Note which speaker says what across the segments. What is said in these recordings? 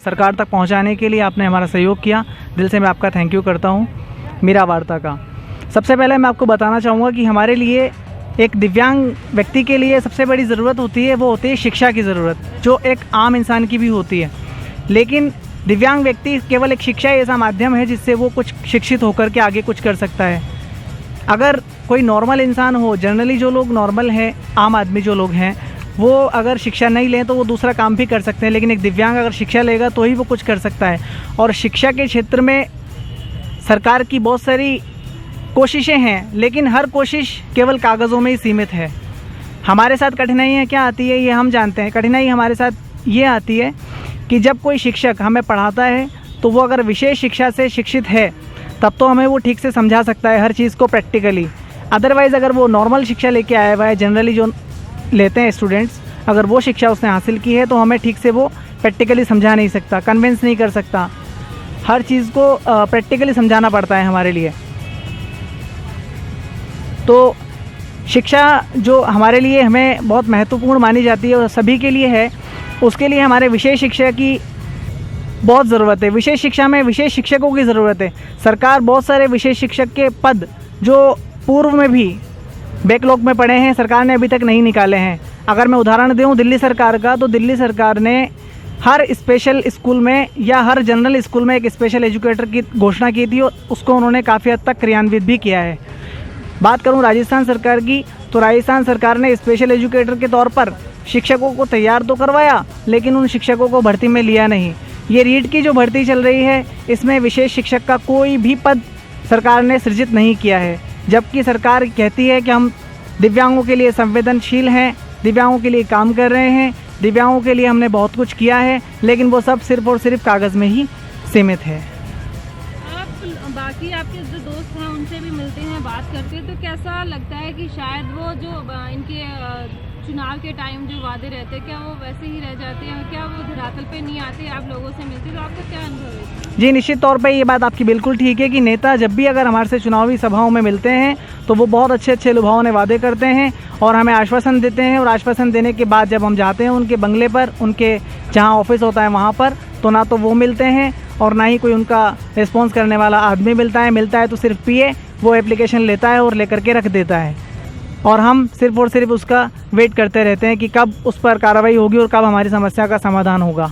Speaker 1: सरकार तक पहुंचाने के लिए आपने हमारा सहयोग किया। दिल से मैं आपका थैंक यू करता हूं मीरा वार्ता का। सबसे पहले मैं आपको बताना चाहूँगा कि हमारे लिए एक दिव्यांग व्यक्ति के लिए सबसे बड़ी ज़रूरत होती है, वो होती है शिक्षा की ज़रूरत, जो एक आम इंसान की भी होती है। लेकिन दिव्यांग व्यक्ति केवल एक शिक्षा ही ऐसा माध्यम है जिससे वो कुछ शिक्षित होकर के आगे कुछ कर सकता है। अगर कोई नॉर्मल इंसान हो, जनरली जो लोग नॉर्मल हैं, आम आदमी जो लोग हैं, वो अगर शिक्षा नहीं लें तो वो दूसरा काम भी कर सकते हैं, लेकिन एक दिव्यांग अगर शिक्षा लेगा तो ही वो कुछ कर सकता है। और शिक्षा के क्षेत्र में सरकार की बहुत सारी कोशिशें हैं, लेकिन हर कोशिश केवल कागज़ों में ही सीमित है। हमारे साथ कठिनाइयाँ क्या आती है ये हम जानते हैं। कठिनाई हमारे साथ ये आती है कि जब कोई शिक्षक हमें पढ़ाता है तो वो अगर विशेष शिक्षा से शिक्षित है तब तो हमें वो ठीक से समझा सकता है हर चीज़ को प्रैक्टिकली। अदरवाइज़ अगर वो नॉर्मल शिक्षा लेके आया हुआ है, जनरली जो लेते हैं स्टूडेंट्स, अगर वो शिक्षा उसने हासिल की है तो हमें ठीक से वो प्रैक्टिकली समझा नहीं सकता, कन्विंस नहीं कर सकता। हर चीज़ को प्रैक्टिकली समझाना पड़ता है हमारे लिए। तो शिक्षा जो हमारे लिए हमें बहुत महत्वपूर्ण मानी जाती है और सभी के लिए है, उसके लिए हमारे विशेष शिक्षा की बहुत ज़रूरत है। विशेष शिक्षा में विशेष शिक्षकों की ज़रूरत है। सरकार बहुत सारे विशेष शिक्षक के पद जो पूर्व में भी बैकलॉग में पड़े हैं, सरकार ने अभी तक नहीं निकाले हैं। अगर मैं उदाहरण दूँ दिल्ली सरकार का, तो दिल्ली सरकार ने हर स्पेशल स्कूल में या हर जनरल स्कूल में एक स्पेशल एजुकेटर की घोषणा की थी और उसको उन्होंने काफ़ी हद तक क्रियान्वित भी किया है। बात करूं राजस्थान सरकार की, तो राजस्थान सरकार ने स्पेशल एजुकेटर के तौर पर शिक्षकों को तैयार तो करवाया, लेकिन उन शिक्षकों को भर्ती में लिया नहीं। ये रीट की जो भर्ती चल रही है, इसमें विशेष शिक्षक का कोई भी पद सरकार ने सृजित नहीं किया है, जबकि सरकार कहती है कि हम दिव्यांगों के लिए संवेदनशील हैं, दिव्यांगों के लिए काम कर रहे हैं, दिव्यांगों के लिए हमने बहुत कुछ किया है, लेकिन वो सब सिर्फ और सिर्फ कागज़ में ही सीमित है।
Speaker 2: बाकी आपके जो दोस्त हैं उनसे भी मिलते हैं, बात करते हैं, तो कैसा लगता है कि शायद वो जो इनके चुनाव के टाइम जो वादे रहते हैं क्या वो वैसे ही रह जाते हैं, क्या वो धरातल पे नहीं आते, आप लोगों से मिलते, तो आपका क्या अनुभव है?
Speaker 1: जी निश्चित तौर पे ये बात आपकी बिल्कुल ठीक है कि नेता जब भी अगर हमारे से चुनावी सभाओं में मिलते हैं तो वो बहुत अच्छे अच्छे लुभावने वादे करते हैं और हमें आश्वासन देते हैं। और आश्वासन देने के बाद जब हम जाते हैं उनके बंगले पर, उनके जहाँ ऑफिस होता है वहाँ पर, तो ना तो वो मिलते हैं और ना ही कोई उनका रिस्पॉन्स करने वाला आदमी मिलता है तो सिर्फ पीए वो एप्लीकेशन लेता है और लेकर के रख देता है, और हम सिर्फ और सिर्फ उसका वेट करते रहते हैं कि कब उस पर कार्रवाई होगी और कब हमारी समस्या का समाधान होगा।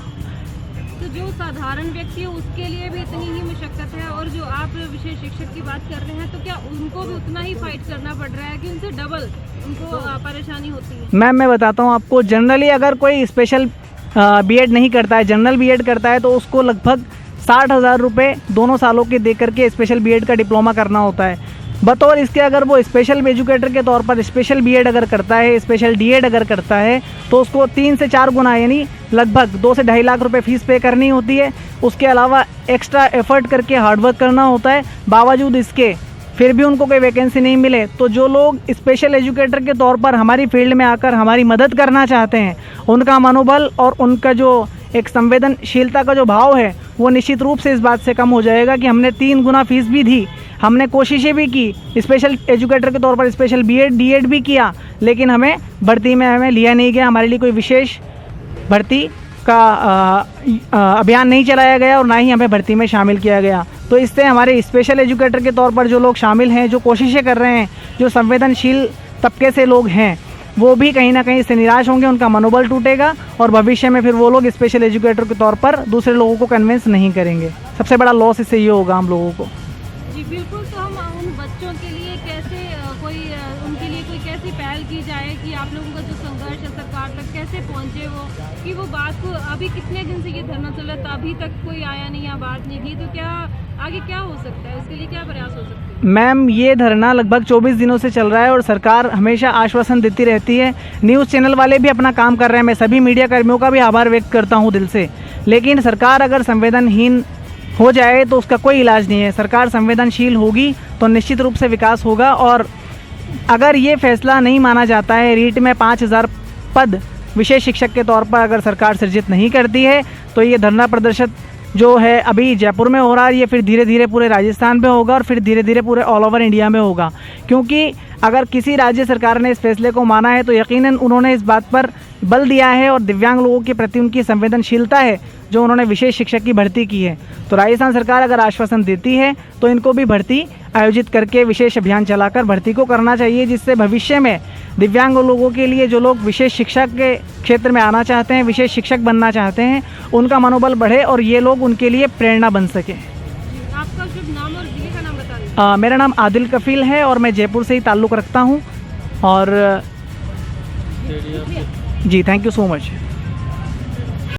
Speaker 2: तो जो साधारण व्यक्ति है उसके लिए भी इतनी ही मशक्कत है, और जो आप विशेष शिक्षक की बात कर रहे हैं तो क्या उनको भी उतना ही फाइट करना पड़ रहा है कि उनसे डबल उनको परेशानी होती है?
Speaker 1: मैम मैं बताता हूँ आपको, जनरली अगर कोई स्पेशल बीएड नहीं करता है, जनरल बीएड करता है, तो उसको लगभग 60,000 रुपये दोनों सालों के दे करके स्पेशल बीएड का डिप्लोमा करना होता है। बतौर इसके अगर वो स्पेशल एजुकेटर के तौर पर स्पेशल बीएड अगर करता है, स्पेशल डीएड अगर करता है, तो उसको 3 से 4 गुना यानी लगभग 2 से 2.5 लाख रुपए फीस पे करनी होती है। उसके अलावा एक्स्ट्रा एफर्ट करके हार्डवर्क करना होता है। बावजूद इसके फिर भी उनको कोई वैकेंसी नहीं मिले, तो जो लोग स्पेशल एजुकेटर के तौर पर हमारी फील्ड में आकर हमारी मदद करना चाहते हैं, उनका मनोबल और उनका जो एक संवेदनशीलता का जो भाव है वो निश्चित रूप से इस बात से कम हो जाएगा कि हमने 3 गुना फीस भी दी, हमने कोशिशें भी की, स्पेशल एजुकेटर के तौर पर स्पेशल बीएड डीएड भी किया, लेकिन हमें भर्ती में हमें लिया नहीं गया। हमारे लिए कोई विशेष भर्ती का अभियान नहीं चलाया गया और ना ही हमें भर्ती में शामिल किया गया। तो इससे हमारे स्पेशल एजुकेटर के तौर पर जो लोग शामिल हैं, जो कोशिशें कर रहे हैं, जो संवेदनशील तबके से लोग हैं, वो भी कहीं ना कहीं से निराश होंगे, उनका मनोबल टूटेगा और भविष्य में फिर वो लोग स्पेशल एजुकेटर के तौर पर दूसरे लोगों को कन्विंस नहीं करेंगे। सबसे बड़ा लॉस इससे ये होगा हम लोगों को।
Speaker 2: जी बिल्कुल। तो हम उन बच्चों के लिए कैसे उनके लिए कोई कैसी पहल की जाए कि आप लोगों का जो संघर्ष है सरकार तक कैसे पहुंचे, कि वो बात को, अभी कितने दिन से ये धरना चल रहा था, अभी तक कोई आया नहीं या बात नहीं की, तो क्या आगे क्या हो सकता है, उसके लिए क्या प्रयास हो सकते हैं?
Speaker 1: मैम ये धरना लगभग 24 दिनों से चल रहा है और सरकार हमेशा आश्वासन देती रहती है। न्यूज़ चैनल वाले भी अपना काम कर रहे हैं, मैं सभी मीडिया कर्मियों का भी आभार व्यक्त करता हूँ दिल से। लेकिन सरकार अगर संवेदनहीन हो जाए तो उसका कोई इलाज नहीं है। सरकार संवेदनशील होगी तो निश्चित रूप से विकास होगा। और अगर ये फैसला नहीं माना जाता है, रीट में 5,000 पद विशेष शिक्षक के तौर पर अगर सरकार सृजित नहीं करती है, तो ये धरना प्रदर्शन जो है अभी जयपुर में हो रहा है, ये फिर धीरे धीरे पूरे राजस्थान में होगा और फिर धीरे धीरे पूरे ऑल ओवर इंडिया में होगा। क्योंकि अगर किसी राज्य सरकार ने इस फैसले को माना है तो यकीनन उन्होंने इस बात पर बल दिया है और दिव्यांग लोगों के प्रति उनकी संवेदनशीलता है जो उन्होंने विशेष शिक्षक की भर्ती की है। तो राजस्थान सरकार अगर आश्वासन देती है तो इनको भी भर्ती आयोजित करके विशेष अभियान चलाकर भर्ती को करना चाहिए, जिससे भविष्य में दिव्यांग लोगों के लिए जो लोग विशेष शिक्षा के क्षेत्र में आना चाहते हैं, विशेष शिक्षक बनना चाहते हैं, उनका मनोबल बढ़े और ये लोग उनके लिए प्रेरणा बन सके।
Speaker 2: आपका शुभ नाम और जिले का नाम बता दीजिए।
Speaker 1: मेरा नाम आदिल कफील है और मैं जयपुर से ही ताल्लुक़ रखता हूँ। और जी, थैंक यू सो मच।